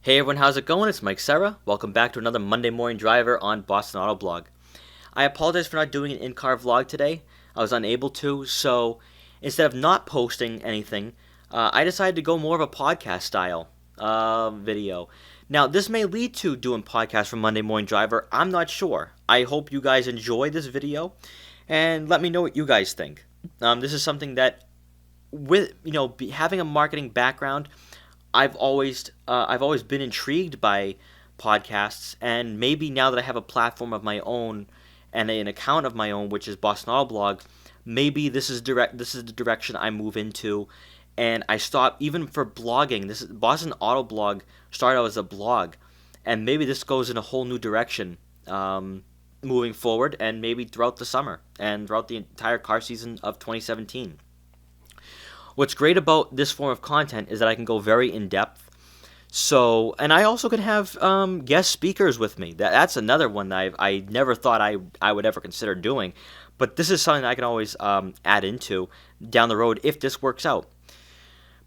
Hey everyone, how's it going? It's Mike Serra. Welcome back to another Monday Morning Driver on Boston Auto Blog. I apologize for not doing an in-car vlog today. I was unable to, so instead of not posting anything, I decided to go more of a podcast style video. Now, this may lead to doing podcasts for Monday Morning Driver. I'm not sure. I hope you guys enjoy this video, and let me know what you guys think. This is something that, with having a marketing background, I've always been intrigued by podcasts, and maybe now that I have a platform of my own and an account of my own, which is Boston Auto Blog, maybe this is the direction I move into, and I stop even for blogging. This is Boston Auto Blog started out as a blog, and maybe this goes in a whole new direction moving forward, and maybe throughout the summer and throughout the entire car season of 2017. What's great about this form of content is that I can go very in depth. So, and I also can have guest speakers with me. That's another one that I never thought I would ever consider doing. But this is something that I can always add into down the road if this works out.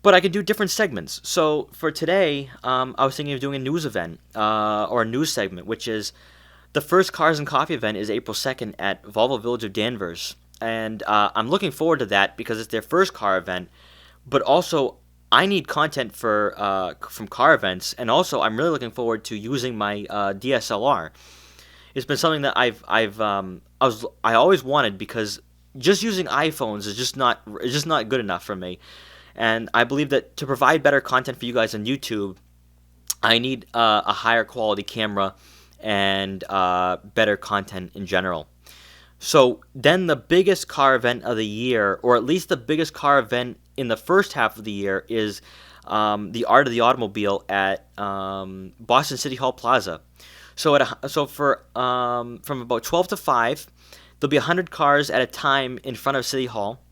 But I can do different segments. So for today, I was thinking of doing a news event or a news segment, which is the first Cars and Coffee event is April 2nd at Volvo Village of Danvers. And I'm looking forward to that because it's their first car event. But also, I need content for from car events, and also I'm really looking forward to using my DSLR. It's been something that I always wanted because just using iPhones is just not good enough for me. And I believe that to provide better content for you guys on YouTube, I need a higher quality camera and better content in general. So then the biggest car event of the year, or at least the biggest car event in the first half of the year, is the Art of the Automobile at Boston City Hall Plaza. So from about 12 to 5, there'll be 100 cars at a time in front of City Hall,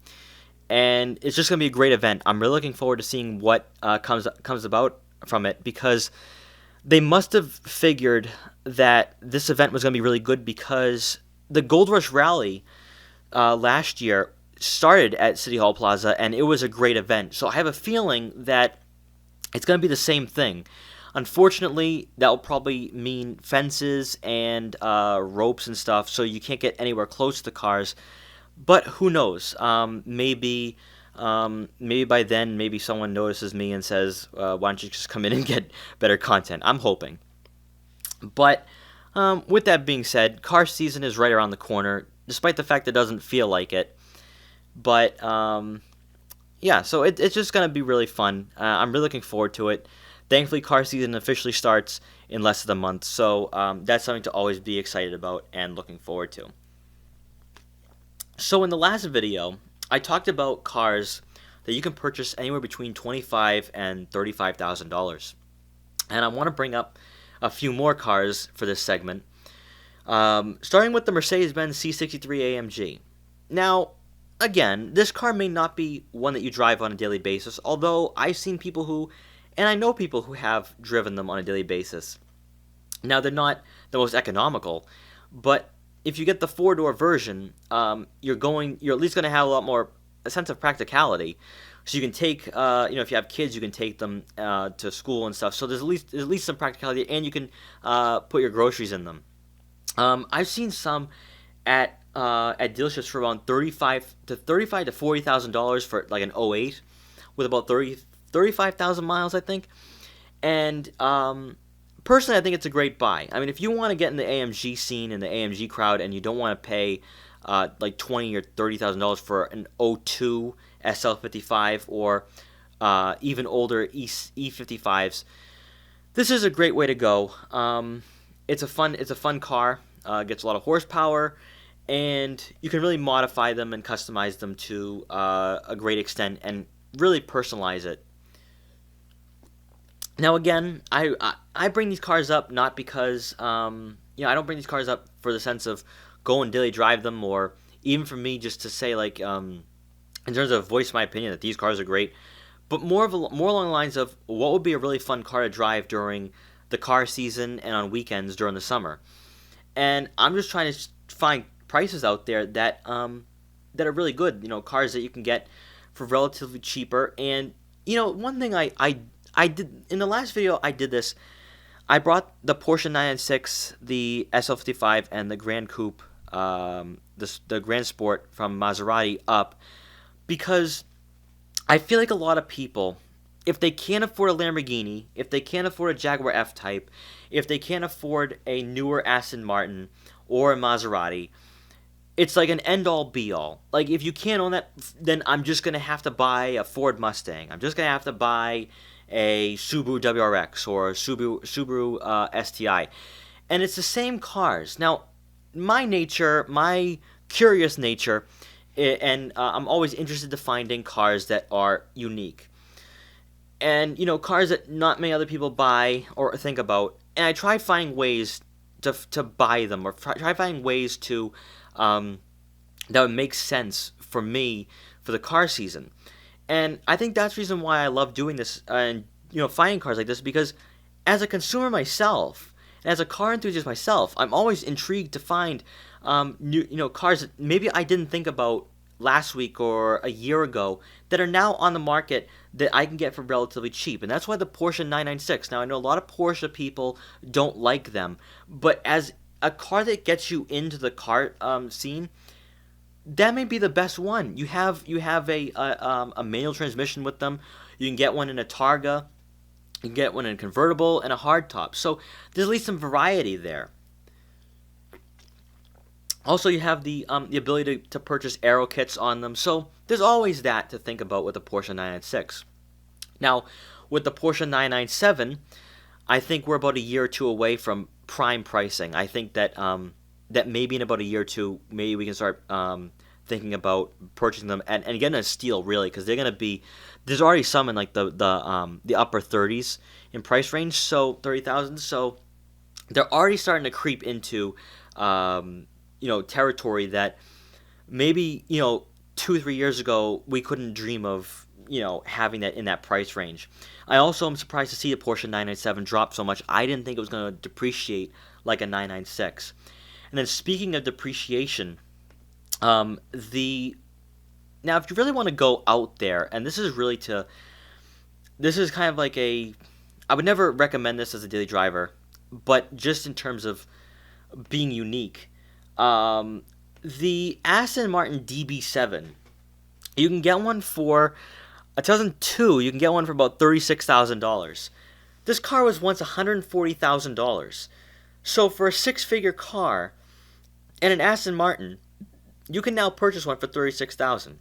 and it's just going to be a great event. I'm really looking forward to seeing what comes about from it, because they must have figured that this event was going to be really good, because the Gold Rush Rally last year started at City Hall Plaza, and it was a great event. So I have a feeling that it's going to be the same thing. Unfortunately, that will probably mean fences and ropes and stuff, so you can't get anywhere close to the cars. But who knows? Maybe by then, maybe someone notices me and says, why don't you just come in and get better content? I'm hoping. But with that being said, car season is right around the corner, despite the fact that it doesn't feel like it. But, yeah, so it's just going to be really fun. I'm really looking forward to it. Thankfully, car season officially starts in less than a month, so that's something to always be excited about and looking forward to. So in the last video, I talked about cars that you can purchase anywhere between $25,000 and $35,000. And I want to bring up a few more cars for this segment, starting with the Mercedes-Benz C63 AMG. Now, again, this car may not be one that you drive on a daily basis, although I've seen people who, and I know people who have driven them on a daily basis. Now, they're not the most economical, but if you get the four-door version, you're at least going to have a sense of practicality. So you can take, if you have kids, you can take them to school and stuff. So there's at least some practicality, and you can put your groceries in them. I've seen some at dealerships for around $35,000 to $40,000 for like an '08 with about 35,000 miles, I think. And personally, I think it's a great buy. I mean, if you want to get in the AMG scene and the AMG crowd, and you don't want to pay like $20,000 or $30,000 for an '02 SL55 or even older E55s, this is a great way to go. It's a fun car. Gets a lot of horsepower, and you can really modify them and customize them to a great extent and really personalize it. Now, again, I bring these cars up not because I don't bring these cars up for the sense of go and daily drive them, or even for me just to say, like, in terms of voice my opinion that these cars are great, but more along the lines of what would be a really fun car to drive during the car season and on weekends during the summer. And I'm just trying to find prices out there that are really good. Cars that you can get for relatively cheaper. And one thing I I did in the last video. I did this. I brought the Porsche 996, the SL55, and the Grand Coupe, the Grand Sport from Maserati up because I feel like a lot of people, if they can't afford a Lamborghini, if they can't afford a Jaguar F-Type, if they can't afford a newer Aston Martin or a Maserati, it's like an end-all be-all. Like, if you can't own that, then I'm just going to have to buy a Ford Mustang. I'm just going to have to buy a Subaru WRX or a Subaru STI. And it's the same cars. Now, my curious nature, and I'm always interested to finding cars that are unique. And, cars that not many other people buy or think about. And I try finding ways to buy them, or try finding ways to that would make sense for me for the car season. And I think that's the reason why I love doing this and finding cars like this, because as a consumer myself, and as a car enthusiast myself, I'm always intrigued to find new cars that maybe I didn't think about last week or a year ago that are now on the market that I can get for relatively cheap. And that's why the Porsche 996. Now, I know a lot of Porsche people don't like them, but as a car that gets you into the car scene, that may be the best one. You have a manual transmission with them. You can get one in a Targa. You can get one in a convertible and a hardtop. So there's at least some variety there. Also, you have the ability to purchase aero kits on them. So there's always that to think about with the Porsche 996. Now, with the Porsche 997, I think we're about a year or two away from prime pricing. I think that that maybe in about a year or two, maybe we can start thinking about purchasing them and getting a steal, really, because they're going to be. There's already some in like the upper 30s in price range, so 30,000. So they're already starting to creep into territory that maybe 2-3 years ago we couldn't dream of having that in that price range. I also am surprised to see the Porsche 997 drop so much. I didn't think it was going to depreciate like a 996. And then speaking of depreciation, now if you really want to go out there, and this is kind of like I would never recommend this as a daily driver, but just in terms of being unique, the Aston Martin DB7, you can get one for 2002. You can get one for about $36,000. This car was once $140,000. So for a six-figure car and an Aston Martin, you can now purchase one for $36,000.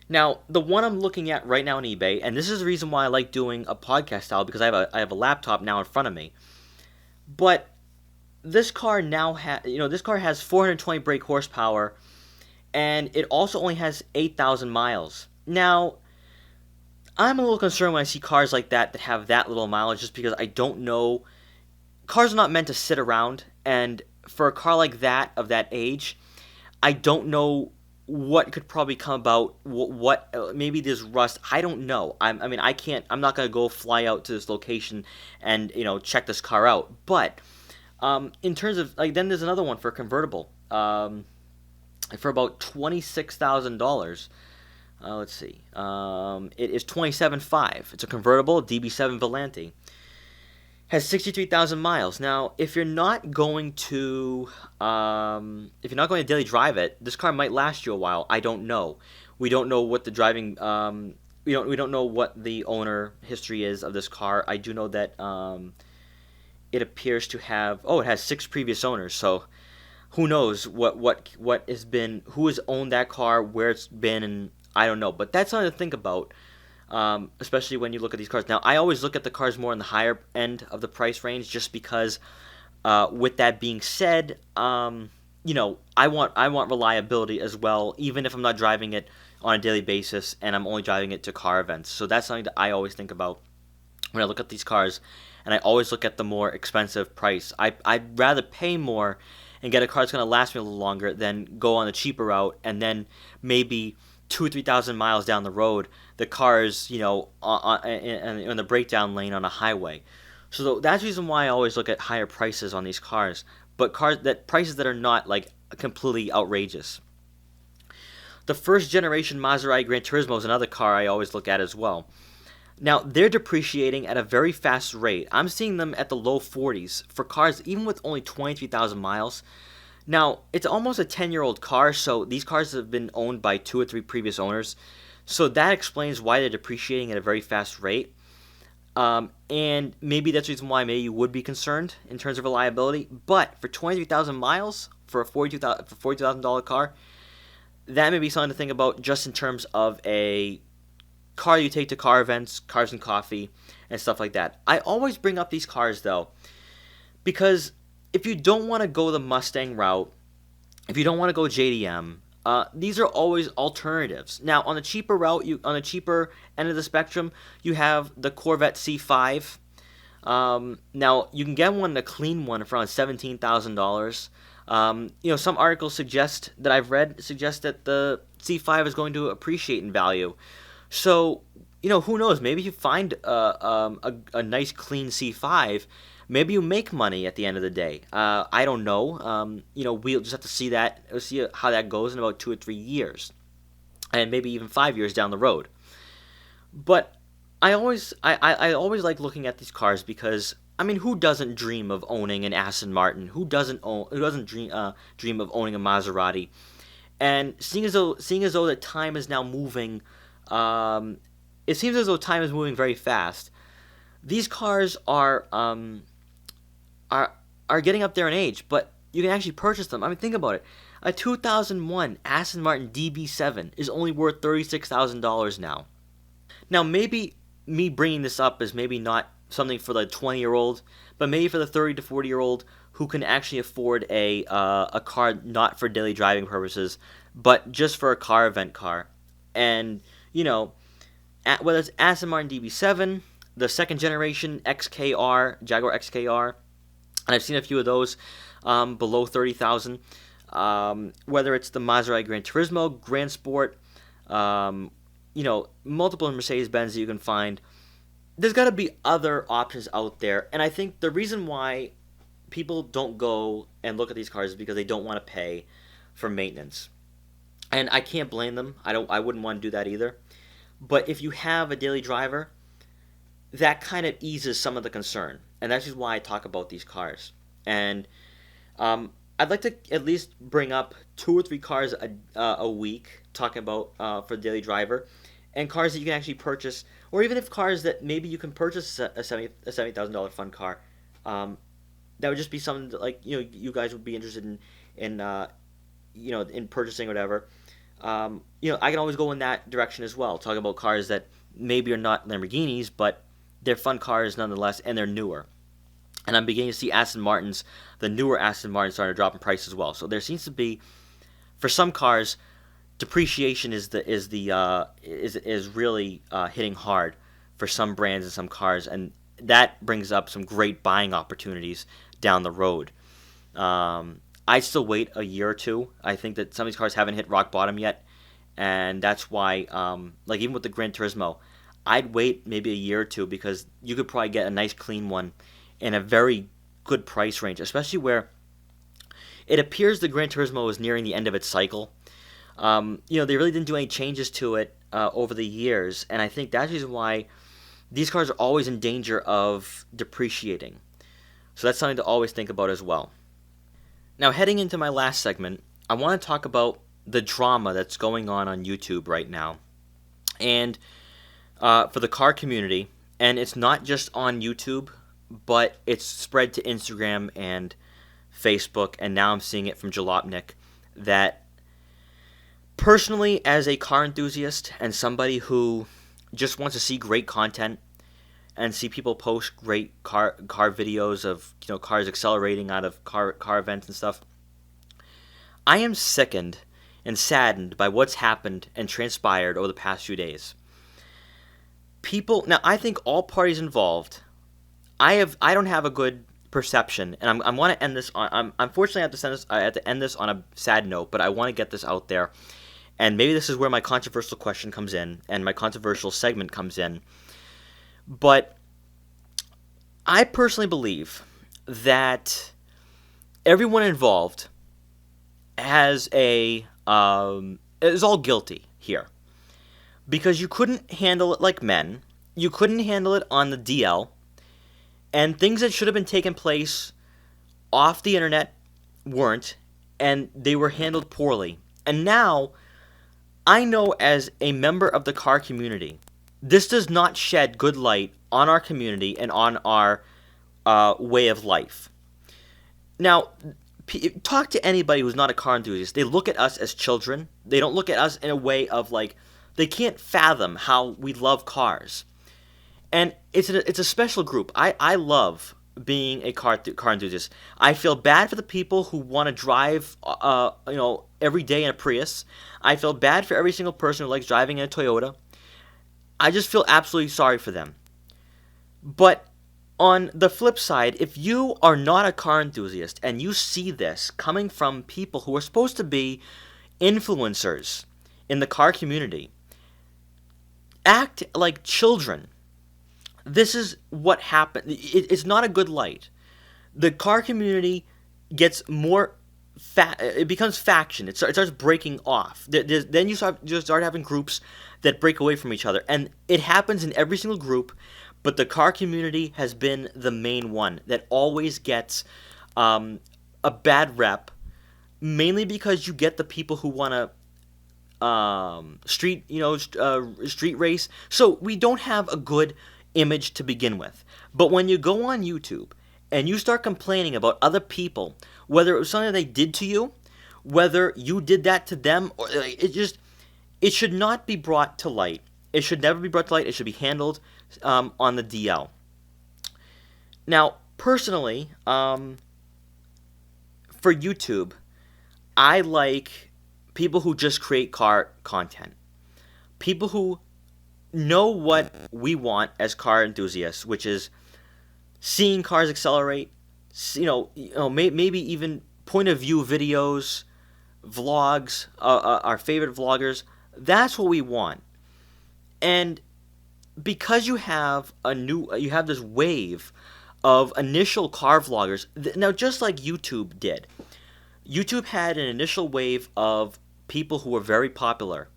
Now, the one I'm looking at right now on eBay, and this is the reason why I like doing a podcast style, because I have a laptop now in front of me. But this car now this car has 420 brake horsepower, and it also only has 8,000 miles. Now, I'm a little concerned when I see cars like that have that little mileage, just because I don't know. Cars are not meant to sit around, and for a car like that, of that age, I don't know what could probably come about. What maybe there's rust. I don't know. I'm not gonna go fly out to this location and check this car out. But in terms of then there's another one for a convertible for about $26,000. Let's see. It is $27,500. It's a convertible DB7 Volante. Has 63,000 miles. Now, if you're not going to daily drive it, this car might last you a while. I don't know. We don't know what the driving. We don't know what the owner history is of this car. I do know that it appears to have. Oh, it has 6 previous owners. So, who knows what has been, who has owned that car, where it's been, and I don't know. But that's something to think about. Especially when you look at these cars. Now, I always look at the cars more on the higher end of the price range, just because, with that being said, I want reliability as well, even if I'm not driving it on a daily basis and I'm only driving it to car events. So that's something that I always think about when I look at these cars, and I always look at the more expensive price. I'd rather pay more and get a car that's going to last me a little longer than go on the cheaper route, and then maybe 2,000 or 3,000 miles down the road, the car is, in the breakdown lane on a highway. So that's the reason why I always look at higher prices on these cars, but prices that are not completely outrageous. The first generation Maserati Gran Turismo is another car I always look at as well. Now, they're depreciating at a very fast rate. I'm seeing them at the low 40s for cars even with only 23,000 miles. Now, it's almost a 10-year-old car, so these cars have been owned by 2 or 3 previous owners. So that explains why they're depreciating at a very fast rate. And maybe that's the reason why maybe you would be concerned in terms of reliability. But for 23,000 miles for a $42,000 car, that may be something to think about just in terms of a car you take to car events, cars and coffee, and stuff like that. I always bring up these cars though, because if you don't want to go the Mustang route, if you don't want to go JDM, these are always alternatives. Now, on the cheaper route, on the cheaper end of the spectrum, you have the Corvette C5. Now, you can get one, a clean one, for around $17,000. Some articles that I've read suggest that the C5 is going to appreciate in value. So, who knows? Maybe you find a nice clean C5. Maybe you make money at the end of the day. I don't know. We'll just have to see how that goes in about 2 or 3 years, and maybe even 5 years down the road. But I always like looking at these cars because who doesn't dream of owning an Aston Martin? Who doesn't dream of owning a Maserati? And seeing as though that time is now moving, it seems as though time is moving very fast. These cars are getting up there in age, but you can actually purchase them. Think about it. A 2001 Aston Martin DB7 is only worth $36,000 now. Now, maybe me bringing this up is maybe not something for the 20-year-old, but maybe for the 30 to 40-year-old who can actually afford a car not for daily driving purposes, but just for a car event car. And, whether it's Aston Martin DB7, the second generation XKR, Jaguar XKR, and I've seen a few of those below 30,000. Whether it's the Maserati Gran Turismo, Gran Sport, multiple Mercedes-Benz that you can find. There's got to be other options out there, and I think the reason why people don't go and look at these cars is because they don't want to pay for maintenance, and I can't blame them. I wouldn't want to do that either. But if you have a daily driver, that kind of eases some of the concern, and that's just why I talk about these cars. And I'd like to at least bring up 2 or 3 cars a week, talking about for the daily driver, and cars that you can actually purchase, or even if cars that maybe you can purchase a $70,000 fun car. That would just be something that, you guys would be interested in purchasing or whatever. I can always go in that direction as well, talking about cars that maybe are not Lamborghinis, but they're fun cars nonetheless, and they're newer. And I'm beginning to see the newer Aston Martins starting to drop in price as well. So there seems to be, for some cars, depreciation is really hitting hard for some brands and some cars, and that brings up some great buying opportunities down the road. I'd still wait a year or two. I think that some of these cars haven't hit rock bottom yet, and that's why, even with the Gran Turismo, I'd wait maybe a year or two because you could probably get a nice clean one in a very good price range, especially where it appears the Gran Turismo is nearing the end of its cycle. They really didn't do any changes to it over the years, and I think that's the reason why these cars are always in danger of depreciating. So that's something to always think about as well. Now, heading into my last segment, I want to talk about the drama that's going on YouTube right now. And for the car community, and it's not just on YouTube, but it's spread to Instagram and Facebook, and now I'm seeing it from Jalopnik, that personally, as a car enthusiast and somebody who just wants to see great content and see people post great car videos of cars accelerating out of car events and stuff, I am sickened and saddened by what's happened and transpired over the past few days. Now I think all parties involved. I don't have a good perception, and I want to end this on. Unfortunately, I have to end this on a sad note, but I want to get this out there, and maybe this is where my controversial question comes in, and my controversial segment comes in. But I personally believe that everyone involved is all guilty here, because you couldn't handle it like men, you couldn't handle it on the DL, and things that should have been taking place off the internet weren't, and they were handled poorly. And now, I know as a member of the car community, this does not shed good light on our community and on our way of life. Now, talk to anybody who's not a car enthusiast. They look at us as children. They don't look at us in a way of like, they can't fathom how we love cars. And it's a special group. I love being a car enthusiast. I feel bad for the people who want to drive every day in a Prius. I feel bad for every single person who likes driving in a Toyota. I just feel absolutely sorry for them. But on the flip side, if you are not a car enthusiast and you see this coming from people who are supposed to be influencers in the car community, act like children. This is what happened. It's not a good light. The car community gets more it becomes faction. It starts breaking off. Then you start having groups that break away from each other, and it happens in every single group. But the car community has been the main one that always gets a bad rep, mainly because you get the people who want to street race. So we don't have a good image to begin with. But when you go on YouTube and you start complaining about other people, whether it was something they did to you, whether you did that to them, or it should not be brought to light. It should never be brought to light. It should be handled on the DL. Now, personally, for YouTube, I like people who just create car content. People who know what we want as car enthusiasts, which is seeing cars accelerate, maybe even point of view videos, vlogs, our favorite vloggers. That's what we want. And because you have this wave of initial car vloggers, now just like YouTube did, YouTube had an initial wave of people who were very popular,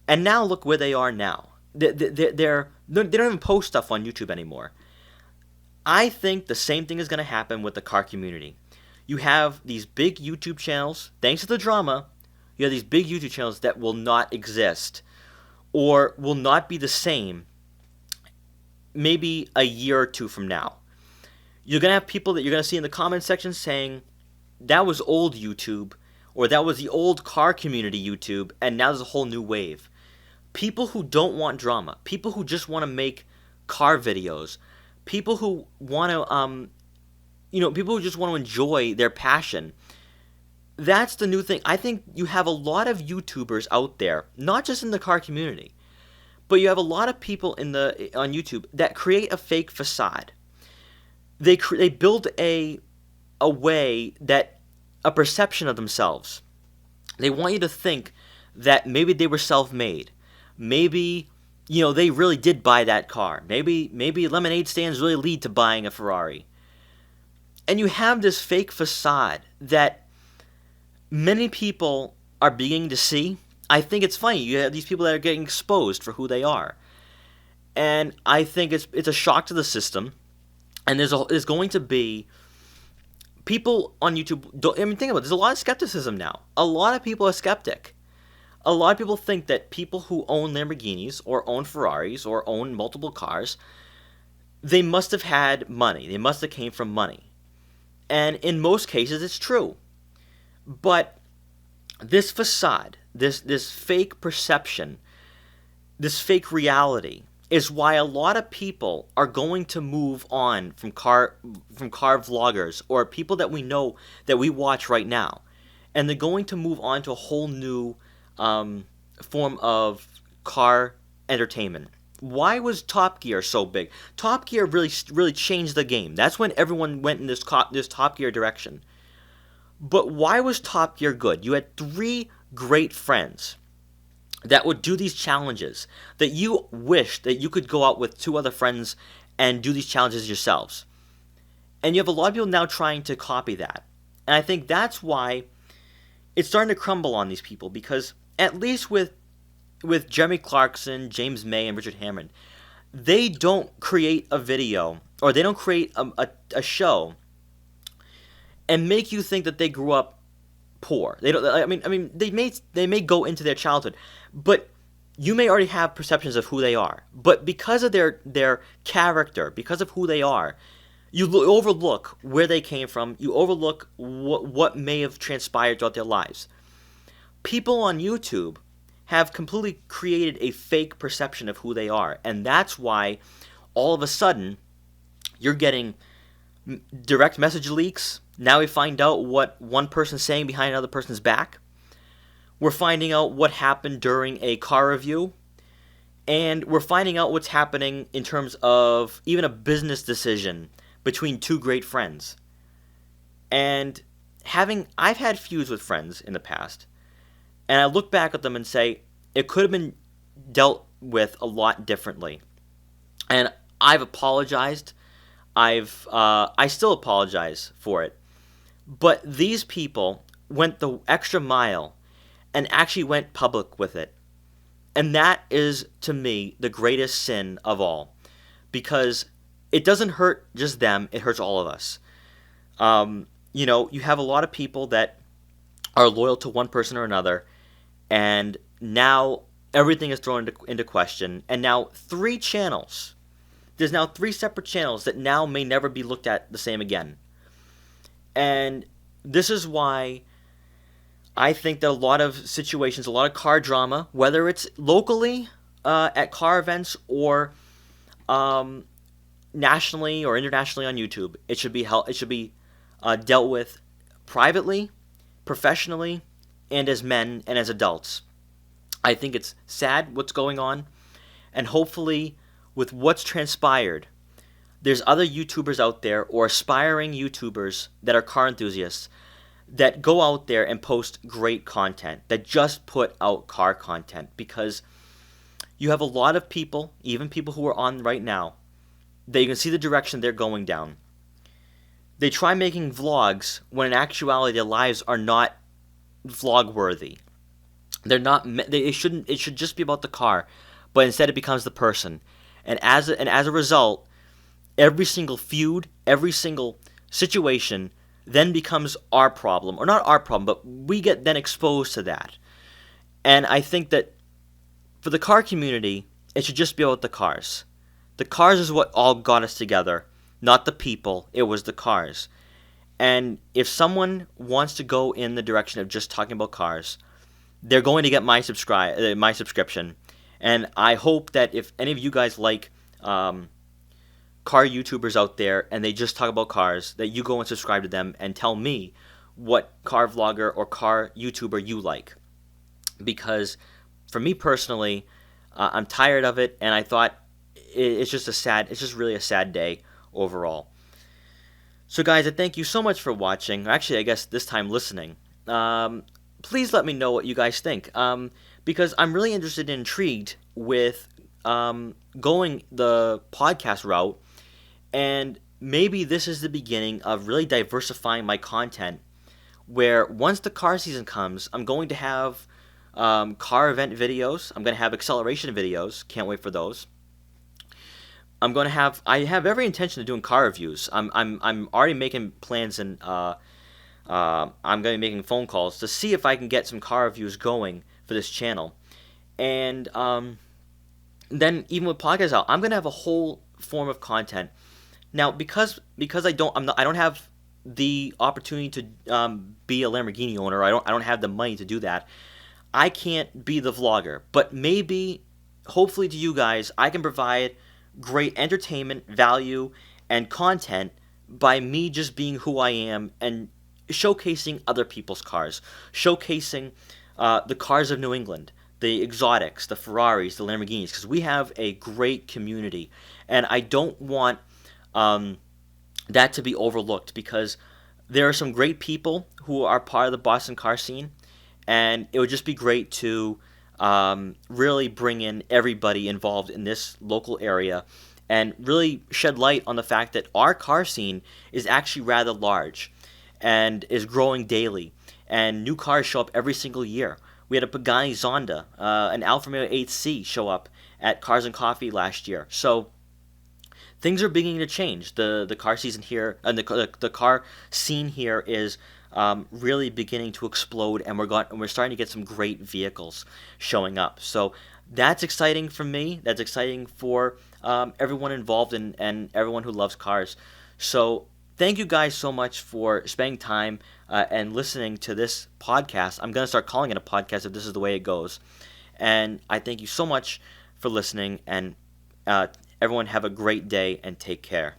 and now look where they are now. They don't even post stuff on YouTube anymore. I think the same thing is going to happen with the car community. You have these big YouTube channels, thanks to the drama, you have these big YouTube channels that will not exist or will not be the same maybe a year or two from now. You're going to have people that you're going to see in the comment section saying, that was old YouTube, or that was the old car community YouTube, and now there's a whole new wave. People who don't want drama, people who just want to make car videos, people who want to, people who just want to enjoy their passion. That's the new thing. I think you have a lot of YouTubers out there, not just in the car community, but you have a lot of people on YouTube that create a fake facade. They build a way that a perception of themselves. They want you to think that maybe they were self-made. Maybe, they really did buy that car. Maybe lemonade stands really lead to buying a Ferrari. And you have this fake facade that many people are beginning to see. I think it's funny. You have these people that are getting exposed for who they are. And I think it's a shock to the system. And there's going to be people on YouTube. Think about it. There's a lot of skepticism now. A lot of people are skeptic. A lot of people think that people who own Lamborghinis or own Ferraris or own multiple cars, they must have had money. They must have came from money. And in most cases, it's true. But this facade, this fake perception, this fake reality is why a lot of people are going to move on from car vloggers or people that we know that we watch right now, and they're going to move on to a whole new form of car entertainment. Why was Top Gear so big? Top Gear really changed the game. That's when everyone went in this Top Gear direction. But why was Top Gear good? You had 3 great friends that would do these challenges that you wish that you could go out with 2 other friends and do these challenges yourselves. And you have a lot of people now trying to copy that. And I think that's why it's starting to crumble on these people, because at least with Jeremy Clarkson, James May, and Richard Hammond, they don't create a video or they don't create a show and make you think that they grew up poor. They don't. I mean, they may go into their childhood, but you may already have perceptions of who they are. But because of their character, because of who they are, you overlook where they came from. You overlook what may have transpired throughout their lives. People on YouTube have completely created a fake perception of who they are, and that's why all of a sudden you're getting direct message leaks. Now we find out what one person's saying behind another person's back. We're finding out what happened during a car review. And we're finding out what's happening in terms of even a business decision between two great friends. And I've had feuds with friends in the past. And I look back at them and say, it could have been dealt with a lot differently. And I've apologized. I still apologize for it. But these people went the extra mile and actually went public with it. And that is, to me, the greatest sin of all. Because it doesn't hurt just them, it hurts all of us. You have a lot of people that are loyal to one person or another, and now everything is thrown into question. And now there's now 3 separate channels that now may never be looked at the same again. And this is why I think that a lot of situations, a lot of car drama, whether it's locally at car events or nationally or internationally on YouTube, it should be dealt with privately, professionally, and as men and as adults. I think it's sad what's going on, and hopefully with what's transpired, there's other YouTubers out there or aspiring YouTubers that are car enthusiasts that go out there and post great content, that just put out car content, because you have a lot of people, even people who are on right now, that you can see the direction they're going down. They try making vlogs when in actuality their lives are not vlog worthy. They're not. It should just be about the car, but instead it becomes the person. And as a result, every single feud, every single situation then becomes our problem, or not our problem, but we get then exposed to that. And I think that for the car community, it should just be about the cars. The cars is what all got us together, not the people. It was the cars. And if someone wants to go in the direction of just talking about cars, they're going to get my subscription. And I hope that if any of you guys like car YouTubers out there and they just talk about cars, that you go and subscribe to them and tell me what car vlogger or car YouTuber you like. Because for me personally, I'm tired of it, and I thought it's just really a sad day overall. So guys, I thank you so much for watching. Actually, I guess this time listening. Please let me know what you guys think, because I'm really interested and intrigued with going the podcast route, and maybe this is the beginning of really diversifying my content, where once the car season comes, I'm going to have car event videos, I'm going to have acceleration videos, can't wait for those. I have every intention of doing car reviews. I'm already making plans, and I'm going to be making phone calls to see if I can get some car reviews going for this channel. And then even with podcasts out, I'm going to have a whole form of content. Now, because I don't have the opportunity to be a Lamborghini owner, I don't have the money to do that. I can't be the vlogger, but maybe, hopefully to you guys, I can provide great entertainment, value, and content by me just being who I am and showcasing other people's cars, showcasing the cars of New England, the exotics, the Ferraris, the Lamborghinis, because we have a great community, and I don't want that to be overlooked, because there are some great people who are part of the Boston car scene, and it would just be great to really bring in everybody involved in this local area and really shed light on the fact that our car scene is actually rather large and is growing daily, and new cars show up every single year. We had a Pagani Zonda, an Alfa Romeo 8C show up, at Cars and Coffee last year. So things are beginning to change. The car season here, and the car scene here is really beginning to explode, and we're starting to get some great vehicles showing up. So that's exciting for me. That's exciting for everyone involved and everyone who loves cars. So thank you guys so much for spending time and listening to this podcast. I'm going to start calling it a podcast if this is the way it goes. And I thank you so much for listening, and everyone have a great day and take care.